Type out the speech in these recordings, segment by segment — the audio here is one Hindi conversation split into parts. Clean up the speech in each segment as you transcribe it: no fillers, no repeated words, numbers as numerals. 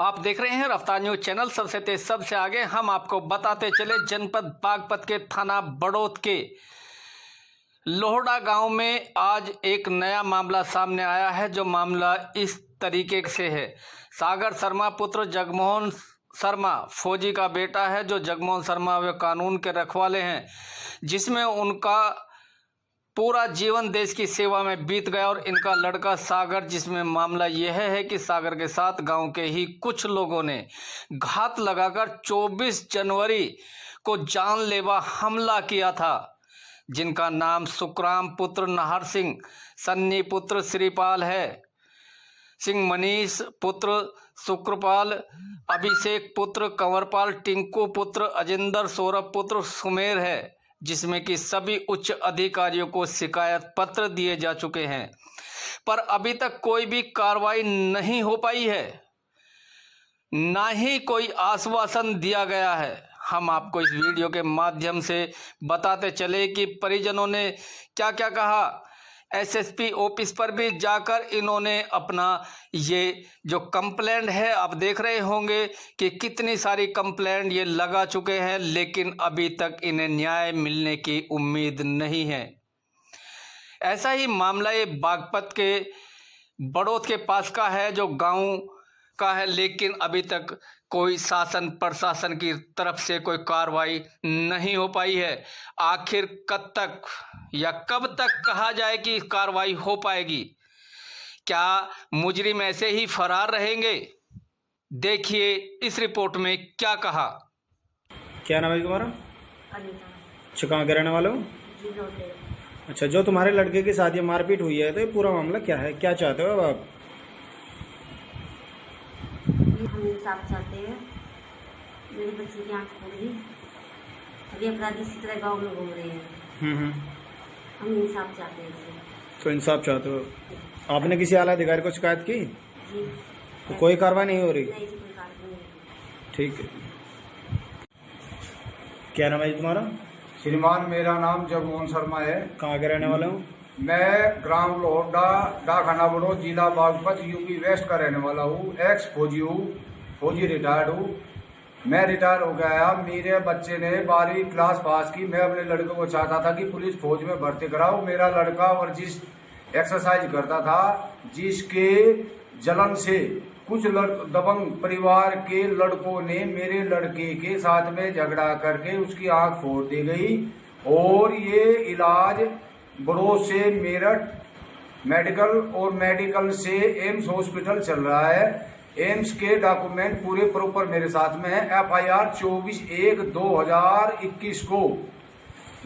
आप देख रहे हैं रफ्तार न्यूज चैनल। सबसे तेज सबसे आगे हम आपको बताते चले जनपद बागपत के थाना बड़ौत के लोहड़ा गांव में आज एक नया मामला सामने आया है। जो मामला इस तरीके से है। सागर शर्मा पुत्र जगमोहन शर्मा फौजी का बेटा है। जो जगमोहन शर्मा वे कानून के रखवाले हैं, जिसमें उनका पूरा जीवन देश की सेवा में बीत गया। और इनका लड़का सागर, जिसमें मामला यह है कि सागर के साथ गांव के ही कुछ लोगों ने घात लगाकर 24 जनवरी को जानलेवा हमला किया था, जिनका नाम सुखराम पुत्र नाहर सिंह, सन्नी पुत्र श्रीपाल है, सिंह मनीष पुत्र शुक्रपाल, अभिषेक पुत्र कंवरपाल, टिंकू पुत्र अजिंदर, सौरभ पुत्र सुमेर है। जिसमें कि सभी उच्च अधिकारियों को शिकायत पत्र दिए जा चुके हैं, पर अभी तक कोई भी कार्रवाई नहीं हो पाई है, ना ही कोई आश्वासन दिया गया है। हम आपको इस वीडियो के माध्यम से बताते चले कि परिजनों ने क्या क्या कहा। एसएसपी ऑफिस पर भी जाकर इन्होंने अपना ये जो कंप्लेंट है, आप देख रहे होंगे कि कितनी सारी कंप्लेंट ये लगा चुके हैं, लेकिन अभी तक इन्हें न्याय मिलने की उम्मीद नहीं है। ऐसा ही मामला ये बागपत के बड़ौत के पास का है, जो गांव का है, लेकिन अभी तक कोई शासन प्रशासन की तरफ से कोई कार्रवाई नहीं हो पाई है। आखिर कब तक या कब तक कहा जाए कि कार्रवाई हो पाएगी? क्या मुजरिम ऐसे ही फरार रहेंगे? देखिए इस रिपोर्ट में क्या कहा। क्या नाम है तुम्हारा? अच्छा, कहाँ के रहने वाले हो? अच्छा, जो तुम्हारे लड़के की शादी मारपीट हुई है, तो ये पूरा मामला क्या है, क्या चाहते हो आप? हम इंसाफ चाहते हैं। मेरे बच्चे की आँख खोल दी, अभी अपराधी इसी तरह गाँव में घूम रहे हैं। हम इंसाफ चाहते हैं इससे। तो इंसाफ चाहते हो? आपने किसी आला अधिकारी को शिकायत की? जी। तो कोई कार्रवाई नहीं हो रही? नहीं जी, कोई कार्रवाई नहीं। ठीक है। क्या नाम है तुम्हारा? श्रीमान, मेरा नाम जगमोहन शर्मा है। कहाँ के रहने वाला हूँ? मैं ग्राम लोहड़ा, डाकखाना बड़ौत, जिला बागपत, यूपी वेस्ट का रहने वाला हूँ। एक्स फौजी हूँ, फौजी रिटायर्ड हूँ। मैं रिटायर हो गया। मेरे बच्चे ने 12वीं क्लास पास की। मैं अपने लड़के को चाहता था कि पुलिस फौज में भर्ती कराओ। मेरा लड़का और जिस एक्सरसाइज करता था, जिसके जलन से कुछ दबंग परिवार के लड़कों ने मेरे लड़के के साथ में झगड़ा करके उसकी आंख फोड़ दी गई। और ये इलाज बड़ौत से मेरठ मेडिकल और मेडिकल से एम्स हॉस्पिटल चल रहा है। एम्स के डॉक्यूमेंट पूरे प्रॉपर मेरे साथ में है। FIR 24/1/2021 को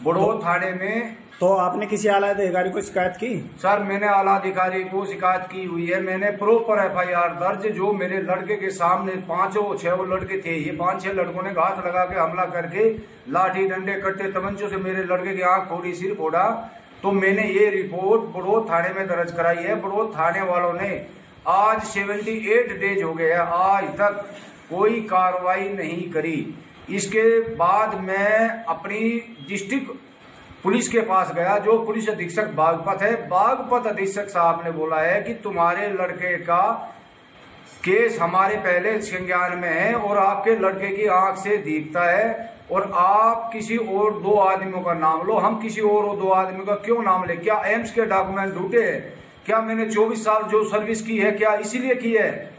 बड़ौत थाने में। तो आपने किसी आला अधिकारी को शिकायत की? सर, मैंने आला अधिकारी को शिकायत की हुई है। मैंने प्रॉपर FIR दर्ज, जो मेरे लड़के के सामने 5-6 लड़के थे, ये 5-6 लड़कों ने घात लगा के हमला करके लाठी डंडे कट्टे तमंचों से मेरे लड़के की आंख फोड़ी, सिर फोड़ा। तो मैंने ये रिपोर्ट बड़ौत थाने में दर्ज कराई है। बड़ौत थाने वालों ने आज 78 डेज हो गए हैं, आज तक कोई कार्रवाई नहीं करी। इसके बाद मैं अपनी डिस्ट्रिक्ट पुलिस के पास गया, जो पुलिस अधीक्षक बागपत है। बागपत अधीक्षक साहब ने बोला है कि तुम्हारे लड़के का केस हमारे पहले संज्ञान में है और आपके लड़के की आंख से दिखता है, और आप किसी और 2 आदमियों का नाम लो। हम किसी और 2 आदमियों का क्यों नाम ले? क्या एम्स के डॉक्यूमेंट झूठे हैं? क्या मैंने 24 साल जो सर्विस की है, क्या इसीलिए की है?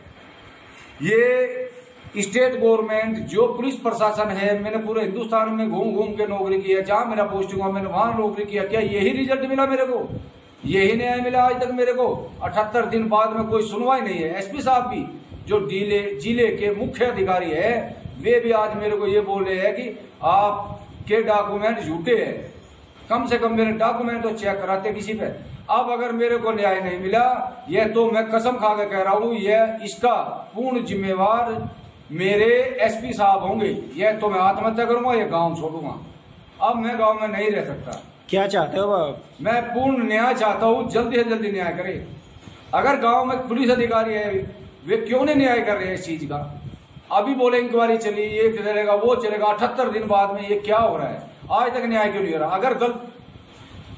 ये स्टेट गवर्नमेंट जो पुलिस प्रशासन है, मैंने पूरे हिंदुस्तान में घूम घूम के नौकरी की है। जहां मेरा पोस्टिंग हुआ मैंने वहां नौकरी किया। क्या यही रिजल्ट मिला मेरे को? यही न्याय मिला आज तक मेरे को? 78 दिन बाद में कोई सुनवाई नहीं है। SP साहब भी, जो जिले के मुख्य अधिकारी है, वे भी आज मेरे को ये बोल रहे हैं कि आपके डॉक्यूमेंट झूठे हैं। कम से कम मेरे डॉक्यूमेंट तो चेक कराते किसी पे। अब अगर मेरे को न्याय नहीं मिला, यह तो मैं कसम खा के कह रहा हूँ, यह इसका पूर्ण जिम्मेवार मेरे SP साहब होंगे। यह तो मैं आत्महत्या करूंगा, यह गांव छोड़ूंगा। अब मैं गांव में नहीं रह सकता। क्या चाहते हो आप? मैं पूर्ण न्याय चाहता हूँ, जल्दी से जल्दी न्याय करे। अगर गांव में पुलिस अधिकारी है, वे क्यों नहीं न्याय कर रहे हैं इस चीज का? अभी बोले इंक्वायरी चली, ये चलेगा वो चलेगा, 78 दिन बाद में ये क्या हो रहा है? आज तक न्याय क्यों नहीं हो रहा? अगर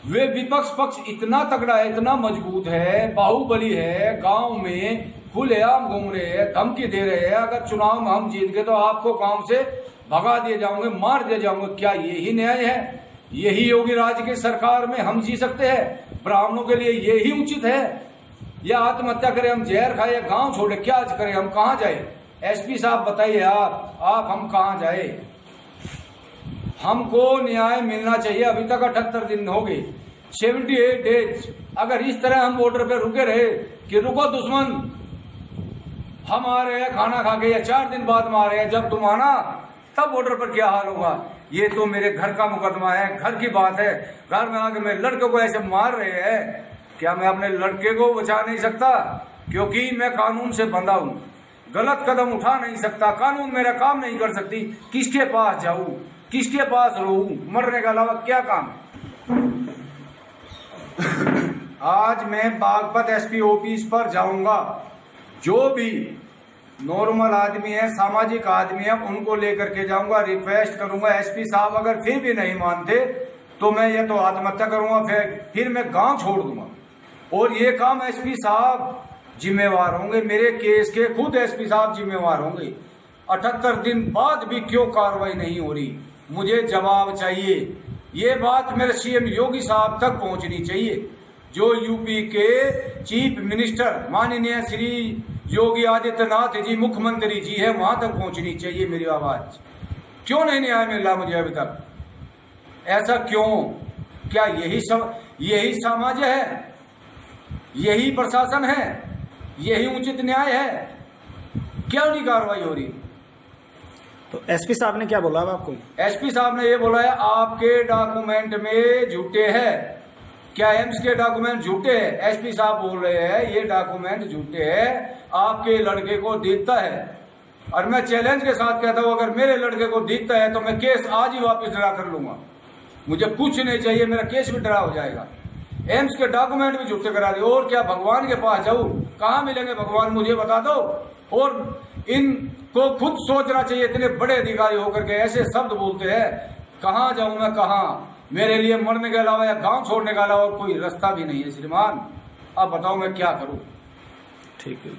वे विपक्ष पक्ष इतना तगड़ा है, इतना मजबूत है, बाहुबली है, गांव में खुलेआम घूम रहे हैं, धमकी दे रहे हैं अगर चुनाव में हम जीत गए तो आपको काम से भगा दिए जाओगे, मार दिए जाओगे। क्या यही न्याय है? यही योगी राज की सरकार में हम जी सकते हैं? ब्राह्मणों के लिए यही उचित है? या आत्महत्या करें, हम जहर खाए, गांव छोड़े, क्या करें? हम कहाँ जाए? एसपी साहब बताइए आप हम कहाँ जाए? हमको न्याय मिलना चाहिए। अभी तक 78 दिन हो गए, 78 डेज। अगर इस तरह हम बॉर्डर पे रुके रहे कि रुको दुश्मन, हम आ रहे हैं खाना खा के, या 4 दिन बाद में आ रहे हैं, जब तुम आना तब बॉर्डर पर क्या हाल होगा? ये तो मेरे घर का मुकदमा है, घर की बात है। घर में आके मेरे लड़के को ऐसे मार रहे हैं, क्या मैं अपने लड़के को बचा नहीं सकता? क्योंकि मैं कानून से बंधा हूं, गलत कदम उठा नहीं सकता, कानून मेरा काम नहीं कर सकती। किसके पास जाऊं, किसके पास रहूं? मरने के अलावा क्या काम? आज मैं बागपत एसपी ऑफिस पर जाऊंगा। जो भी नॉर्मल आदमी है, सामाजिक आदमी है, उनको लेकर के जाऊंगा, रिक्वेस्ट करूंगा। एसपी साहब अगर फिर भी नहीं मानते तो मैं ये तो आत्महत्या करूंगा, फिर मैं गांव छोड़ दूंगा। और ये काम एसपी साहब जिम्मेवार होंगे, मेरे केस के खुद एसपी साहब जिम्मेवार होंगे। 78 दिन बाद भी क्यों कार्रवाई नहीं हो रही? मुझे जवाब चाहिए। ये बात मेरे सीएम योगी साहब तक पहुंचनी चाहिए। जो यूपी के चीफ मिनिस्टर माननीय श्री योगी आदित्यनाथ जी, मुख्यमंत्री जी है, वहां तक पहुंचनी चाहिए मेरी आवाज। क्यों नहीं न्याय मिल रहा मुझे अभी तक? ऐसा क्यों? क्या यही समाज है? यही प्रशासन है? यही उचित न्याय है? क्यों नहीं कार्रवाई हो रही? तो एसपी साहब ने क्या बोला अब आपको? एसपी साहब ने ये बोला है आपके डॉक्यूमेंट में झूठे हैं। क्या एम्स के डॉक्यूमेंट झूठे हैं? एसपी साहब बोल रहे हैं ये डॉक्यूमेंट झूठे हैं, आपके लड़के को दिखता है। और मैं चैलेंज के साथ कहता हूं अगर मेरे लड़के को दिखता है तो मैं केस आज ही वापस ड्रा कर लूंगा। मुझे कुछ नहीं चाहिए, मेरा केस भी ड्रा हो जाएगा। एम्स के डॉक्यूमेंट भी झूठे करा दिए। और क्या भगवान के पास जाऊं? कहां मिलेंगे भगवान, मुझे बता दो। और इनको खुद सोचना चाहिए, इतने बड़े अधिकारी होकर के ऐसे शब्द बोलते हैं। कहां जाऊं मैं, कहां? मेरे लिए मरने के अलावा या गांव छोड़ने के अलावा कोई रास्ता भी नहीं है श्रीमान। अब बताओ मैं क्या करूं? ठीक है।